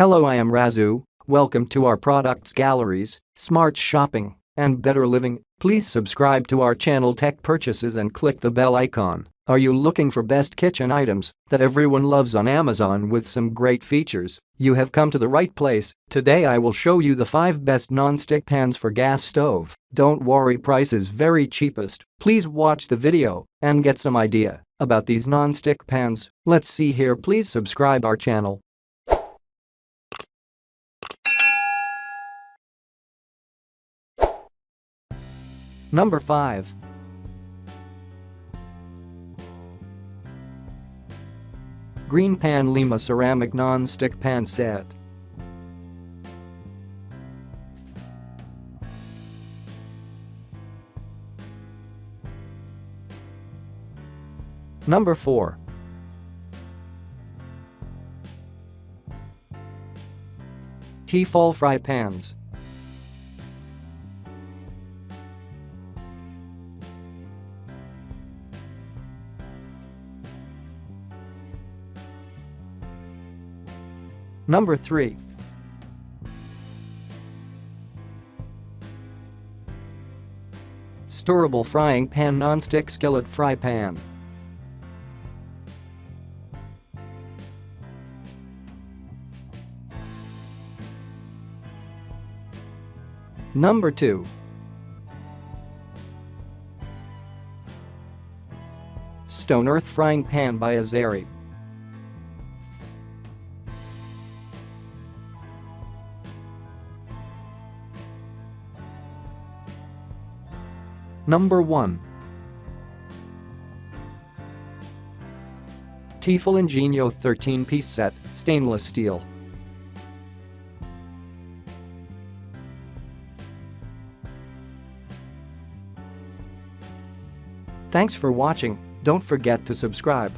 Hello, I am Razu. Welcome to our products galleries, smart shopping, and better living. Please subscribe to our channel Tech Purchases and click the bell icon. Are you looking for best kitchen items that everyone loves on Amazon with some great features? You have come to the right place. Today I will show you the 5 best non-stick pans for gas stove. Don't worry, price is very cheapest. Please watch the video and get some idea about these non-stick pans. Let's see here. Please subscribe our channel. Number 5. GreenPan Lima Ceramic Non-Stick Pan Set. Number 4. T-fal Fry Pans. Number 3. Sturable Frying Pan Non-Stick Skillet Fry Pan. Number 2. Stone Earth Frying Pan by Ozeri. Number 1. Tefal Ingenio 13-piece set, stainless steel. Thanks for watching. Don't forget to subscribe.